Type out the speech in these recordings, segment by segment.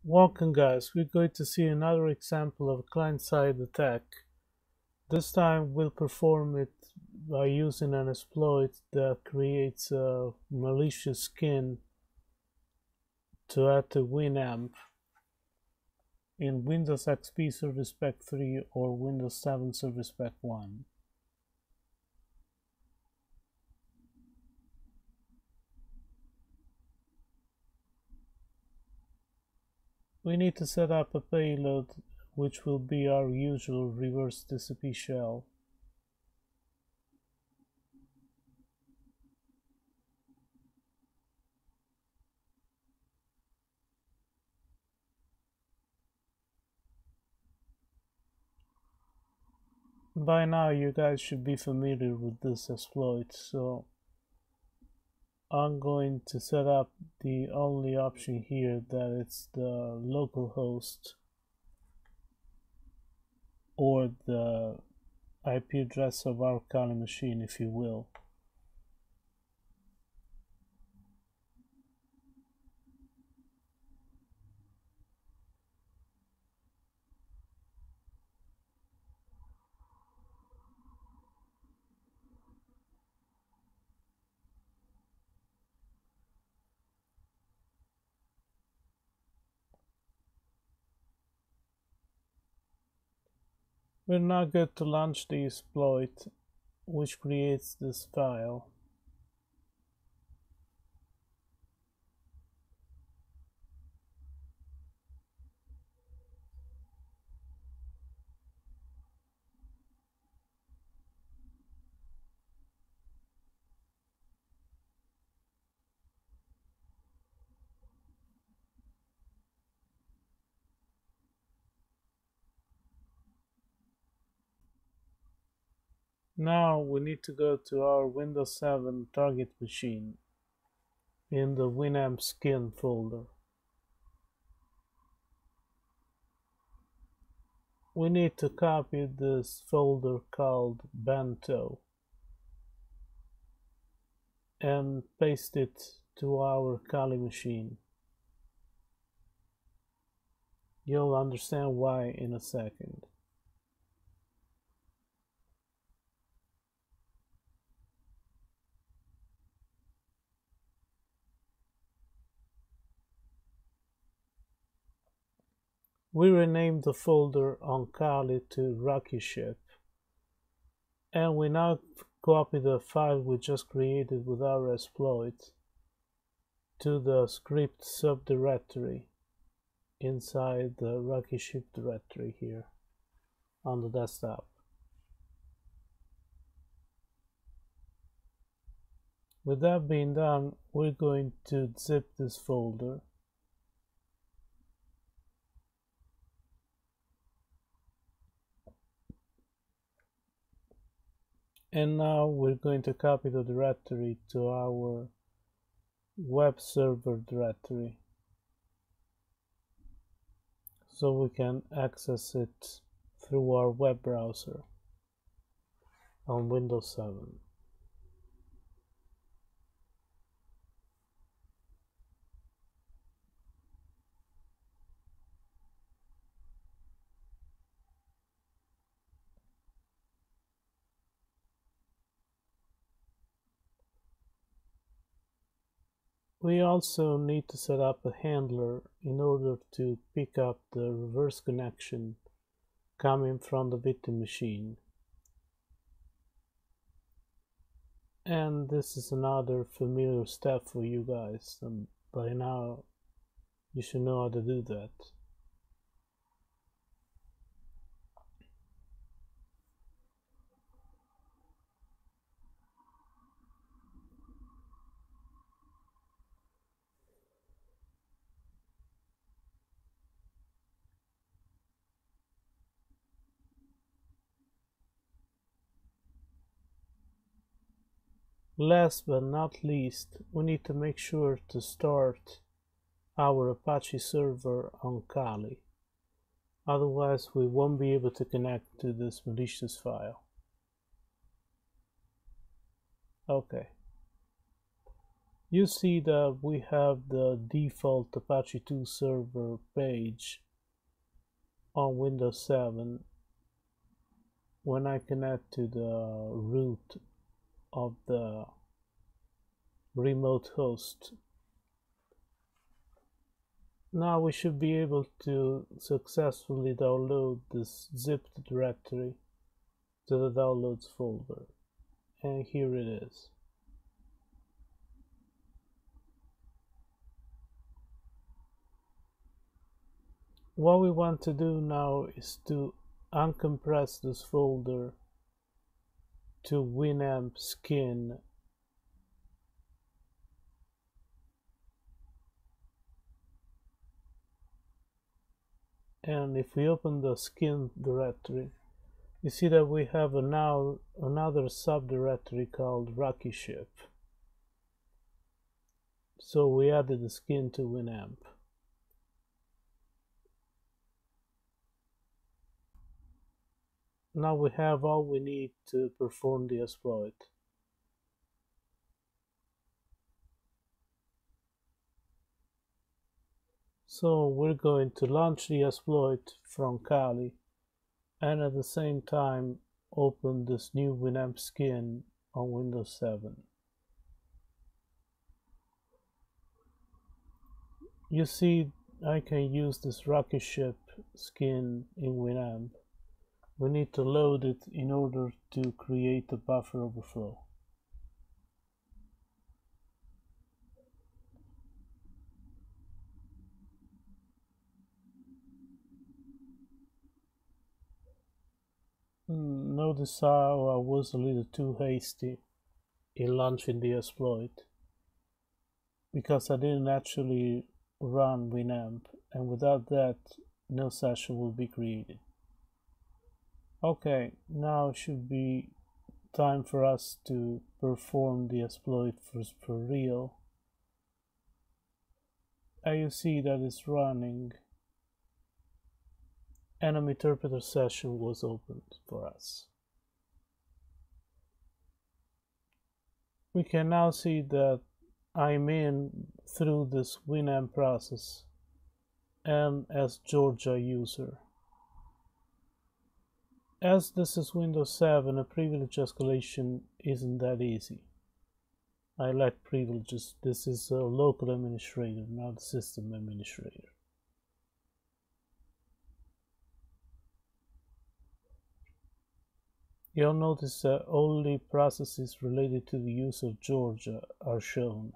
Welcome guys, we're going to see another example of a client-side attack. This time we'll perform it by using an exploit that creates a malicious skin to add to Winamp in Windows XP Service Pack 3 or Windows 7 Service Pack 1. We need to set up a payload which will be our usual reverse TCP shell. By now you guys should be familiar with this exploit, so I'm going to set up the only option here that it's the local host or the IP address of our Kali machine, if you will. We're now going to launch the exploit which creates this file. Now we need to go to our Windows 7 target machine in the Winamp skin folder. We need to copy this folder called Bento and paste it to our Kali machine. You'll understand why in a second. We renamed the folder on Kali to Rocky Ship, and we now copy the file we just created with our exploit to the script subdirectory inside the Rocky Ship directory here on the desktop. With that being done, we're going to zip this folder. And now we're going to copy the directory to our web server directory so we can access it through our web browser on Windows 7. We also need to set up a handler in order to pick up the reverse connection coming from the victim machine. And this is another familiar step for you guys, and by now you should know how to do that. Last but not least, we need to make sure to start our Apache server on Kali. Otherwise, we won't be able to connect to this malicious file. Okay. You see that we have the default Apache 2 server page on Windows 7 when I connect to the root of the remote host. Now we should be able to successfully download this zipped directory to the downloads folder, and here it is. What we want to do now is to uncompress this folder to Winamp skin, and if we open the skin directory, you see that we have now another subdirectory called Rocky Ship. So we added the skin to Winamp. Now we have all we need to perform the exploit. So we're going to launch the exploit from Kali, and at the same time open this new Winamp skin on Windows 7. You see I can use this Rocky Ship skin in Winamp. We need to load it in order to create a buffer overflow. Notice how I was a little too hasty in launching the exploit, because I didn't actually run Winamp, and without that no session will be created. Okay, now should be time for us to perform the exploit for real. And you see that it's running, and an interpreter session was opened for us. We can now see that I'm in through this Winamp process and as Georgia user. As this is Windows 7, a privilege escalation isn't that easy. I lack privileges. This is a local administrator, not a system administrator. You'll notice that only processes related to the user Georgia are shown.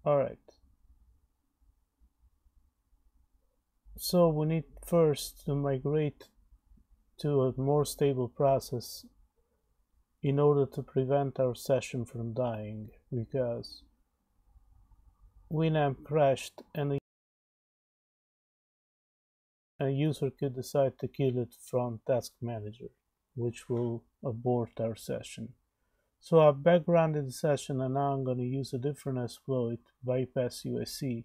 Alright. So we need first to migrate to a more stable process in order to prevent our session from dying, because Winamp crashed and a user could decide to kill it from Task Manager, which will abort our session. So I've backgrounded the session, and now I'm going to use a different exploit, bypass UAC,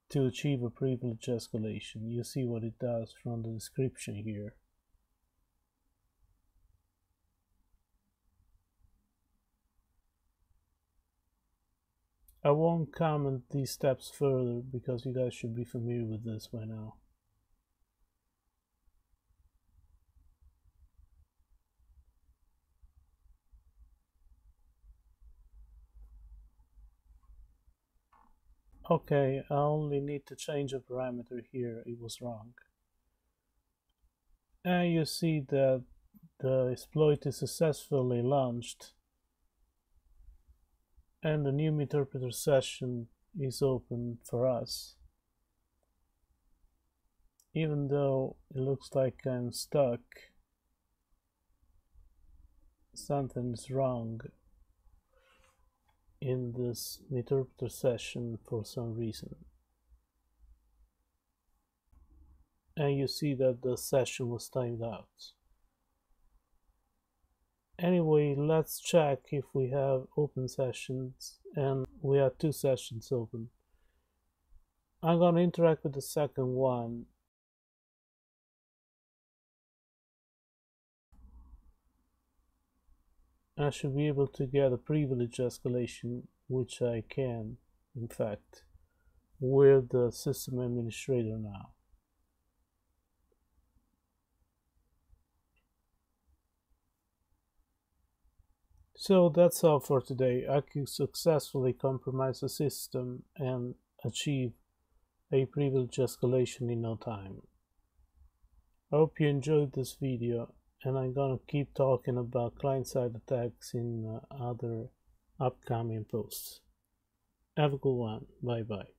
to achieve a privilege escalation. You see what it does from the description here. I won't comment these steps further because you guys should be familiar with this by now. Okay, I only need to change a parameter here, it was wrong. And you see that the exploit is successfully launched, and the new interpreter session is open for us. Even though it looks like I'm stuck, something's wrong in this interpreter session for some reason. And you see that the session was timed out. Anyway, let's check if we have open sessions, and we have 2 sessions open. I'm gonna interact with the second one I should be able to get a privilege escalation, which I can, in fact, with the system administrator now. So that's all for today. I could successfully compromise the system and achieve a privilege escalation in no time. I hope you enjoyed this video, and I'm gonna keep talking about client-side attacks in other upcoming posts. Have a good one. Bye bye.